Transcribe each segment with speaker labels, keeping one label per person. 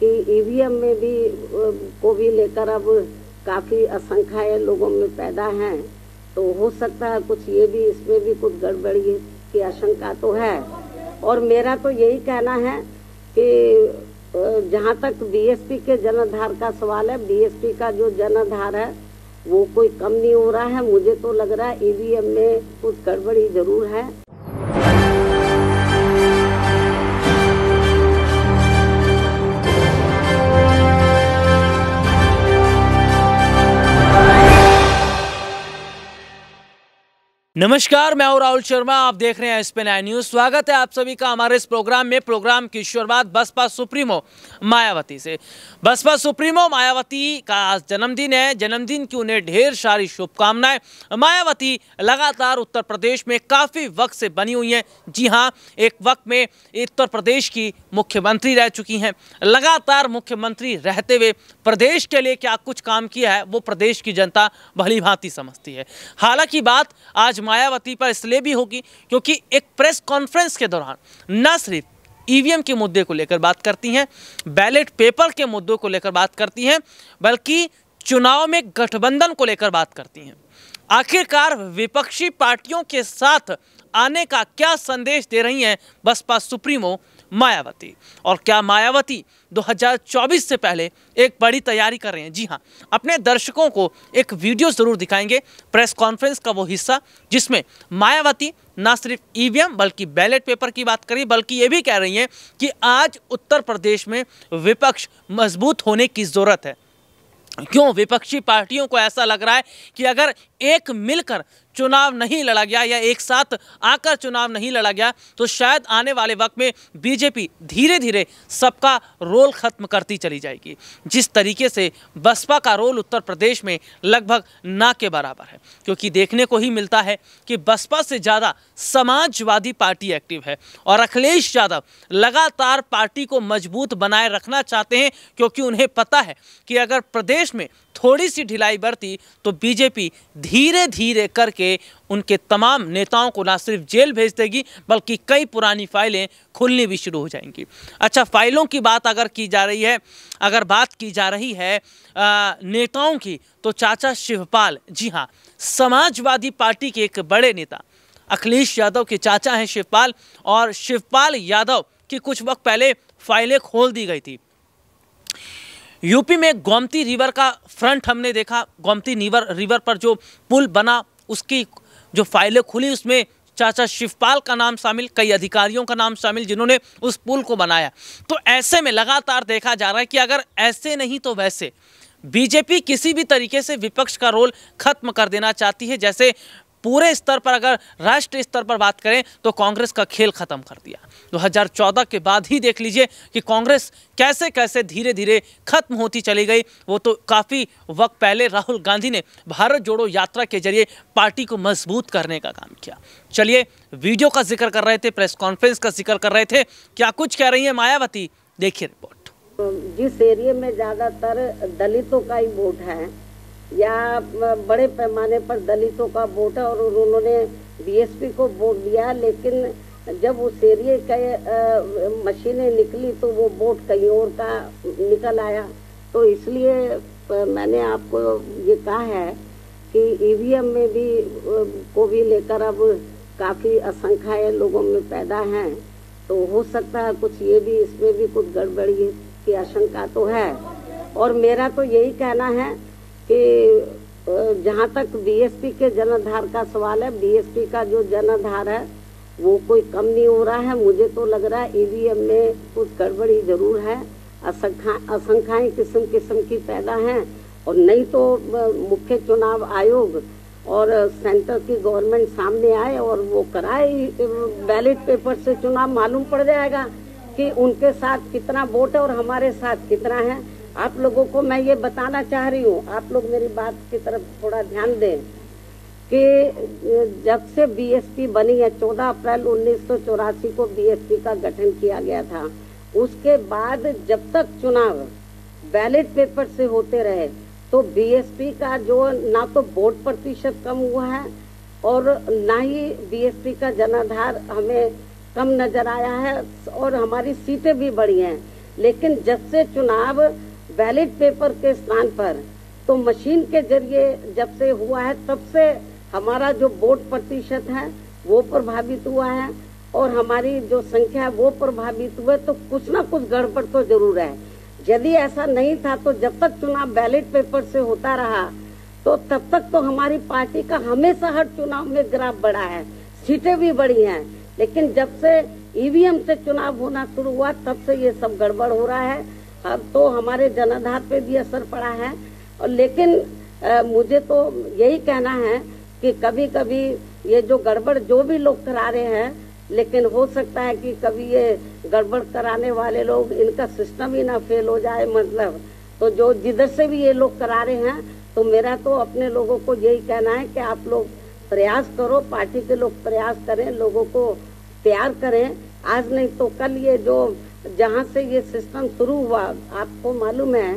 Speaker 1: कि ईवीएम में भी को भी लेकर अब काफी आशंकाएं लोगों में पैदा हैं, तो हो सकता है कुछ ये भी इसमें भी कुछ गड़बड़ी की आशंका तो है। और मेरा तो यही कहना है कि जहाँ तक बीएसपी के जनाधार का सवाल है, बीएसपी का जो जनाधार है वो कोई कम नहीं हो रहा है। मुझे तो लग रहा है ईवीएम में कुछ गड़बड़ी जरूर है।
Speaker 2: नमस्कार, मैं हूं राहुल शर्मा। आप देख रहे हैं एसपी 9 न्यूज। स्वागत है आप सभी का हमारे इस प्रोग्राम में। प्रोग्राम की शुरुआत बसपा सुप्रीमो मायावती से। बसपा सुप्रीमो मायावती का आज जन्मदिन है। जन्मदिन की उन्हें ढेर सारी शुभकामनाएं। मायावती लगातार उत्तर प्रदेश में काफी वक्त से बनी हुई हैं। जी हाँ, एक वक्त में उत्तर प्रदेश की मुख्यमंत्री रह चुकी हैं। लगातार मुख्यमंत्री रहते हुए प्रदेश के लिए क्या कुछ काम किया है वो प्रदेश की जनता भली भांति समझती है। हालांकि बात आज मायावती पर इसलिए भी होगी क्योंकि एक प्रेस कॉन्फ्रेंस के दौरान न सिर्फ ईवीएम के मुद्दे को लेकर बात करती हैं, बैलेट पेपर के मुद्दों को लेकर बात करती हैं, बल्कि चुनाव में गठबंधन को लेकर बात करती हैं। आखिरकार विपक्षी पार्टियों के साथ आने का क्या संदेश दे रही हैं बसपा सुप्रीमो मायावती, और क्या मायावती 2024 से पहले एक बड़ी तैयारी कर रहे हैं। जी हाँ, अपने दर्शकों को एक वीडियो जरूर दिखाएंगे, प्रेस कॉन्फ्रेंस का वो हिस्सा जिसमें मायावती ना सिर्फ ईवीएम बल्कि बैलेट पेपर की बात करी, बल्कि ये भी कह रही हैं कि आज उत्तर प्रदेश में विपक्ष मजबूत होने की जरूरत है। क्यों विपक्षी पार्टियों को ऐसा लग रहा है कि अगर एक मिलकर चुनाव नहीं लड़ा गया या एक साथ आकर चुनाव नहीं लड़ा गया तो शायद आने वाले वक्त में बीजेपी धीरे धीरे सबका रोल खत्म करती चली जाएगी। जिस तरीके से बसपा का रोल उत्तर प्रदेश में लगभग ना के बराबर है, क्योंकि देखने को ही मिलता है कि बसपा से ज़्यादा समाजवादी पार्टी एक्टिव है और अखिलेश यादव लगातार पार्टी को मजबूत बनाए रखना चाहते हैं, क्योंकि उन्हें पता है कि अगर प्रदेश में थोड़ी सी ढिलाई बरती तो बीजेपी धीरे धीरे करके उनके तमाम नेताओं को ना सिर्फ जेल भेज देगी बल्कि कई पुरानी फाइलें खुलनी भी शुरू हो जाएंगी। अच्छा, फाइलों की बात अगर की जा रही है, नेताओं की, तो चाचा शिवपाल, जी हाँ, समाजवादी पार्टी के एक बड़े नेता अखिलेश यादव के चाचा हैं शिवपाल, और शिवपाल यादव की कुछ वक्त पहले फाइलें खोल दी गई थी। यूपी में गोमती रिवर का फ्रंट हमने देखा। गोमती रिवर पर जो पुल बना उसकी जो फाइलें खुली उसमें चाचा शिवपाल का नाम शामिल, कई अधिकारियों का नाम शामिल जिन्होंने उस पुल को बनाया। तो ऐसे में लगातार देखा जा रहा है कि अगर ऐसे नहीं तो वैसे बीजेपी किसी भी तरीके से विपक्ष का रोल खत्म कर देना चाहती है। जैसे पूरे स्तर पर, अगर राष्ट्रीय स्तर पर बात करें तो कांग्रेस का खेल खत्म कर दिया। 2014 के बाद ही देख लीजिए कि कांग्रेस कैसे कैसे धीरे धीरे खत्म होती चली गई। वो तो काफ़ी वक्त पहले राहुल गांधी ने भारत जोड़ो यात्रा के जरिए पार्टी को मजबूत करने का काम किया। चलिए, वीडियो का जिक्र कर रहे थे, प्रेस कॉन्फ्रेंस का जिक्र कर रहे थे, क्या कुछ कह रही है मायावती, देखिए रिपोर्ट।
Speaker 1: जिस एरिया में ज़्यादातर दलितों का ही वोट है या बड़े पैमाने पर दलितों का वोट है और उन्होंने बीएसपी को वोट दिया, लेकिन जब उस एरिया के मशीनें निकली तो वो वोट कहीं और का निकल आया। तो इसलिए मैंने आपको ये कहा है कि ईवीएम में भी को भी लेकर अब काफ़ी आशंकाएं लोगों में पैदा हैं, तो हो सकता है कुछ ये भी इसमें भी कुछ गड़बड़ी की आशंका तो है। और मेरा तो यही कहना है कि जहाँ तक बीएसपी के जनाधार का सवाल है, बीएसपी का जो जनाधार है वो कोई कम नहीं हो रहा है। मुझे तो लग रहा है ईवीएम में कुछ गड़बड़ी जरूर है। आशंकाएं किस्म किस्म की पैदा हैं, और नहीं तो मुख्य चुनाव आयोग और सेंटर की गवर्नमेंट सामने आए और वो कराए बैलेट पेपर से चुनाव, मालूम पड़ जाएगा कि उनके साथ कितना वोट है और हमारे साथ कितना है। आप लोगों को मैं ये बताना चाह रही हूँ, आप लोग मेरी बात की तरफ थोड़ा ध्यान दें कि जब से बीएसपी बनी है, 14 अप्रैल 1984 को बीएसपी का गठन किया गया था, उसके बाद जब तक चुनाव बैलेट पेपर से होते रहे तो बीएसपी का जो ना तो वोट प्रतिशत कम हुआ है और ना ही बीएसपी का जनाधार हमें कम नजर आया है, और हमारी सीटें भी बढ़ी हैं। लेकिन जब से चुनाव बैलेट पेपर के स्थान पर तो मशीन के जरिए जब से हुआ है, तब से हमारा जो वोट प्रतिशत है वो प्रभावित हुआ है और हमारी जो संख्या है वो प्रभावित हुआ। तो कुछ ना कुछ गड़बड़ तो जरूर है। यदि ऐसा नहीं था तो जब तक चुनाव बैलेट पेपर से होता रहा तो तब तक तो हमारी पार्टी का हमेशा हर चुनाव में ग्राफ बढ़ा है, सीटें भी बढ़ी हैं। लेकिन जब से ईवीएम से चुनाव होना शुरू हुआ तब से ये सब गड़बड़ हो रहा है। अब तो हमारे जनाधार पे भी असर पड़ा है। और लेकिन मुझे तो यही कहना है कि कभी कभी ये जो गड़बड़ जो भी लोग करा रहे हैं, लेकिन हो सकता है कि कभी ये गड़बड़ कराने वाले लोग इनका सिस्टम ही ना फेल हो जाए। मतलब तो जो जिधर से भी ये लोग करा रहे हैं, तो मेरा तो अपने लोगों को यही कहना है कि आप लोग प्रयास करो, पार्टी के लोग प्रयास करें, लोगों को तैयार करें। आज नहीं तो कल ये जो जहाँ से ये सिस्टम शुरू हुआ, आपको मालूम है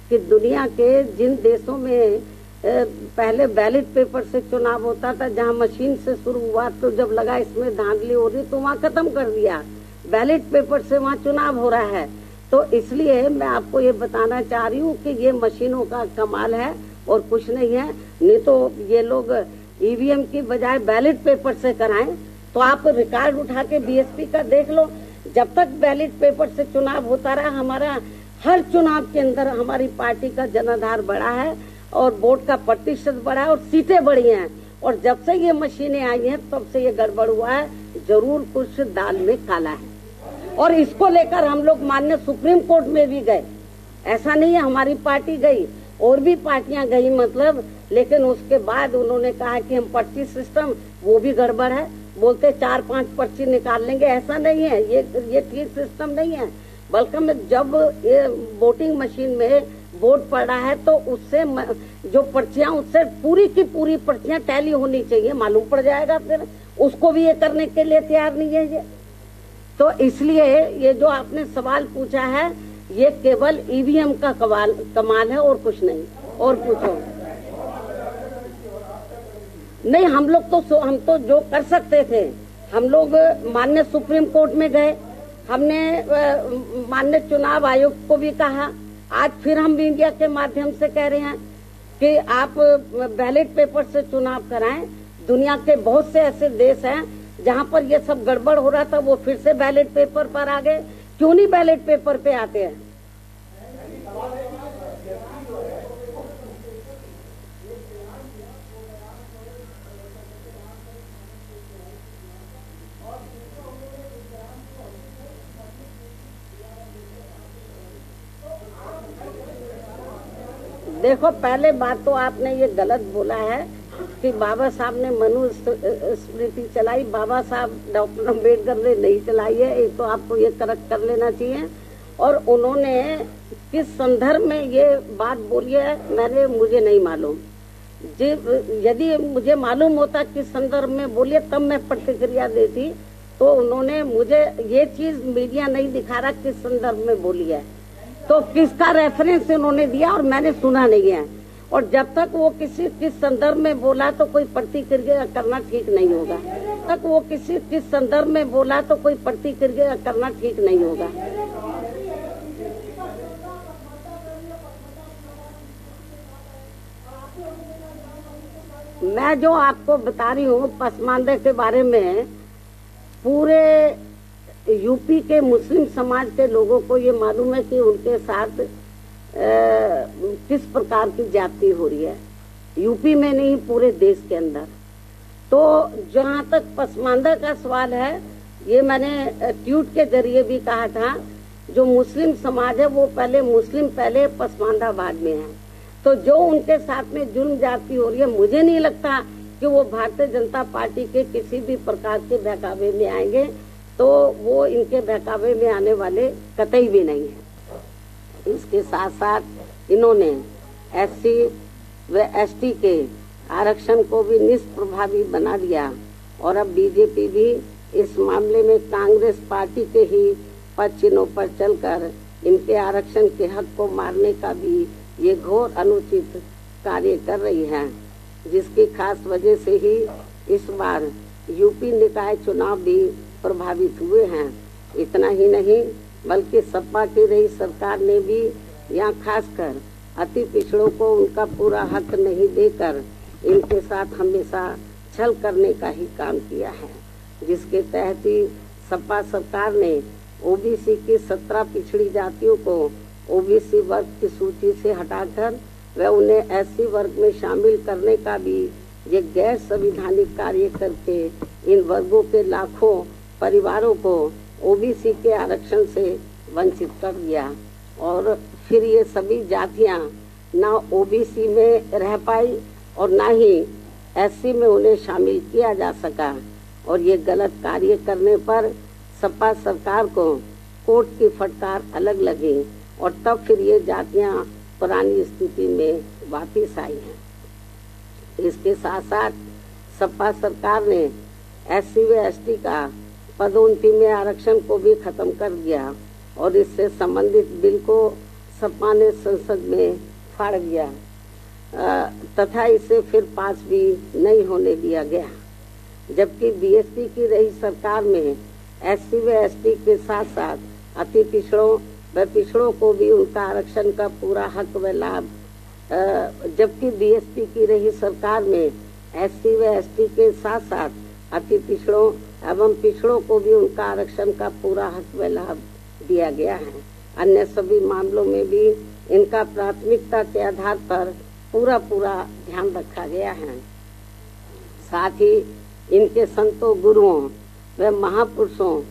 Speaker 1: कि दुनिया के जिन देशों में पहले बैलेट पेपर से चुनाव होता था, जहाँ मशीन से शुरू हुआ, तो जब लगा इसमें धांधली हो रही तो वहाँ खत्म कर दिया, बैलेट पेपर से वहाँ चुनाव हो रहा है। तो इसलिए मैं आपको ये बताना चाह रही हूँ कि ये मशीनों का कमाल है और कुछ नहीं है। नहीं तो ये लोग ईवीएम की बजाय बैलेट पेपर से कराएं। तो आप रिकॉर्ड उठा के बीएसपी का देख लो, जब तक बैलेट पेपर से चुनाव होता रहा, हमारा हर चुनाव के अंदर हमारी पार्टी का जनाधार बढ़ा है और वोट का प्रतिशत बढ़ा है और सीटें बढ़ी हैं। और जब से ये मशीनें आई हैं तब से ये गड़बड़ हुआ है। जरूर कुछ दाल में काला है और इसको लेकर हम लोग माननीय सुप्रीम कोर्ट में भी गए। ऐसा नहीं है हमारी पार्टी गई, और भी पार्टियां गई मतलब, लेकिन उसके बाद उन्होंने कहा कि हम पर्ची सिस्टम वो भी गड़बड़ है, बोलते 4-5 पर्ची निकाल लेंगे। ऐसा नहीं है, ये ठीक सिस्टम नहीं है। बल्कि जब ये वोटिंग मशीन में वोट पड़ा है तो उससे जो पर्चियां, उससे पूरी की पूरी पर्चियां टैली होनी चाहिए, मालूम पड़ जाएगा। फिर उसको भी ये करने के लिए तैयार नहीं है ये। तो इसलिए ये जो आपने सवाल पूछा है, ये केवल ईवीएम का कमाल है और कुछ नहीं। और पूछो नहीं, हम तो जो कर सकते थे, हम लोग माननीय सुप्रीम कोर्ट में गए, हमने माननीय चुनाव आयोग को भी कहा। आज फिर हम मीडिया के माध्यम से कह रहे हैं कि आप बैलेट पेपर से चुनाव कराएं। दुनिया के बहुत से ऐसे देश हैं जहां पर ये सब गड़बड़ हो रहा था, वो फिर से बैलेट पेपर पर आ गए। क्यों नहीं बैलेट पेपर पे आते हैं? देखो, पहले बात तो आपने ये गलत बोला है कि बाबा साहब ने मनुस्मृति चलाई। बाबा साहब डॉक्टर अम्बेडकर ने नहीं चलाई है, एक तो आपको ये करेक्ट कर लेना चाहिए। और उन्होंने किस संदर्भ में ये बात बोली है मुझे नहीं मालूम। यदि मुझे मालूम होता किस संदर्भ में बोलिए तब मैं प्रतिक्रिया देती। तो उन्होंने मुझे ये चीज मीडिया नहीं दिखा रहा किस संदर्भ में बोली है, तो किसका रेफरेंस उन्होंने दिया और मैंने सुना नहीं है। और जब तक वो किस संदर्भ में बोला तो कोई प्रतिक्रिया करना ठीक नहीं होगा। तक वो किस संदर्भ में बोला तो कोई प्रतिक्रिया करना ठीक नहीं होगा। मैं जो आपको बता रही हूँ पसमानदे के बारे में, पूरे यूपी के मुस्लिम समाज के लोगों को ये मालूम है कि उनके साथ किस प्रकार की ज्यादती हो रही है, यूपी में नहीं पूरे देश के अंदर। तो जहाँ तक पसमानदा का सवाल है, ये मैंने ट्वीट के जरिए भी कहा था, जो मुस्लिम समाज है वो मुस्लिम पहले पसमानदा बाद में है। तो जो उनके साथ में जुल्म ज्यादती हो रही है, मुझे नहीं लगता कि वो भारतीय जनता पार्टी के किसी भी प्रकार के बहकावे में आएंगे। तो वो इनके बहकावे में आने वाले कतई भी नहीं है। इसके साथ साथ इन्होंने SC व ST के आरक्षण को भी निष्प्रभावी बना दिया और अब बीजेपी भी इस मामले में कांग्रेस पार्टी के ही पद चिन्हों पर चलकर इनके आरक्षण के हक को मारने का भी ये घोर अनुचित कार्य कर रही है, जिसकी खास वजह से ही इस बार यूपी निकाय चुनाव भी प्रभावित हुए हैं। इतना ही नहीं, बल्कि सपा की रही सरकार ने भी यहाँ खासकर अति पिछड़ों को उनका पूरा हक नहीं देकर इनके साथ हमेशा छल करने का ही काम किया है, जिसके तहत ही सपा सरकार ने ओबीसी की 17 पिछड़ी जातियों को ओबीसी वर्ग की सूची से हटाकर व उन्हें एससी वर्ग में शामिल करने का भी ये गैर संवैधानिक कार्य करके इन वर्गों के लाखों परिवारों को ओबीसी के आरक्षण से वंचित कर दिया। और फिर ये सभी जातियां ना ओबीसी में रह पाई और ना ही एससी में उन्हें शामिल किया जा सका। और ये गलत कार्य करने पर सपा सरकार को कोर्ट की फटकार अलग लगी और तब फिर ये जातियां पुरानी स्थिति में वापस आई हैं। इसके साथ साथ सपा सरकार ने एससी व एसटी का पदोन्नति में आरक्षण को भी खत्म कर दिया और इससे संबंधित बिल को सपा ने संसद में फाड़ दिया तथा इसे फिर पास भी नहीं होने दिया गया। जबकि बीएसपी की रही सरकार में एससी व एसटी के साथ साथ अति पिछड़ों व पिछड़ों को भी उनका आरक्षण का पूरा हक व लाभ, जबकि बीएसपी की रही सरकार में एससी व एसटी के साथ साथ अति पिछड़ों एवं पिछड़ों को भी उनका आरक्षण का पूरा हक व लाभ दिया गया है। अन्य सभी मामलों में भी इनका प्राथमिकता के आधार पर पूरा ध्यान रखा गया है। साथ ही इनके संतों, गुरुओं व महापुरुषों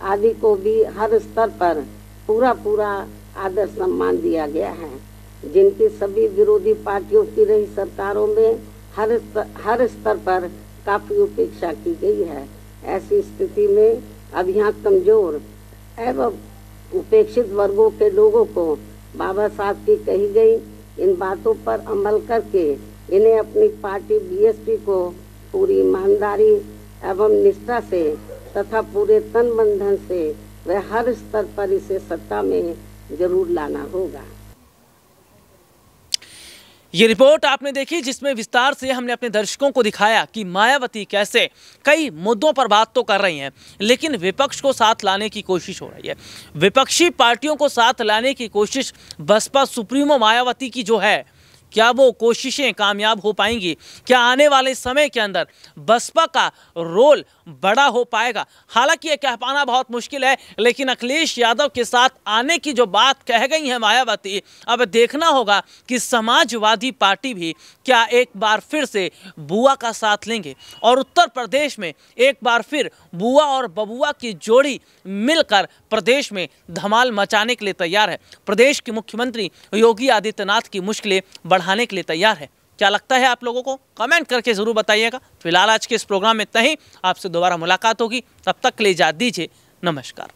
Speaker 1: आदि को भी हर स्तर पर पूरा आदर सम्मान दिया गया है, जिनकी सभी विरोधी पार्टियों की रही सरकारों में हर स्तर पर काफी उपेक्षा की गई है। ऐसी स्थिति में अब यहाँ कमजोर एवं उपेक्षित वर्गों के लोगों को बाबा साहब की कही गई इन बातों पर अमल करके इन्हें अपनी पार्टी बीएसपी को पूरी ईमानदारी एवं निष्ठा से तथा पूरे तन मन धन से व हर स्तर पर इसे सत्ता में जरूर लाना होगा।
Speaker 2: ये रिपोर्ट आपने देखी जिसमें विस्तार से हमने अपने दर्शकों को दिखाया कि मायावती कैसे कई मुद्दों पर बात तो कर रही हैं लेकिन विपक्ष को साथ लाने की कोशिश हो रही है। विपक्षी पार्टियों को साथ लाने की कोशिश बसपा सुप्रीमो मायावती की जो है, क्या वो कोशिशें कामयाब हो पाएंगी? क्या आने वाले समय के अंदर बसपा का रोल बड़ा हो पाएगा? हालांकि ये कह पाना बहुत मुश्किल है, लेकिन अखिलेश यादव के साथ आने की जो बात कह गई है मायावती, अब देखना होगा कि समाजवादी पार्टी भी क्या एक बार फिर से बुआ का साथ लेंगे और उत्तर प्रदेश में एक बार फिर बुआ और बबुआ की जोड़ी मिलकर प्रदेश में धमाल मचाने के लिए तैयार है। प्रदेश के मुख्यमंत्री योगी आदित्यनाथ की मुश्किलें बढ़ाने के लिए तैयार है। क्या लगता है आप लोगों को? कमेंट करके जरूर बताइएगा। फिलहाल आज के इस प्रोग्राम में इतना ही। आपसे दोबारा मुलाकात होगी, तब तक के लिए इजाजत दीजिए। नमस्कार।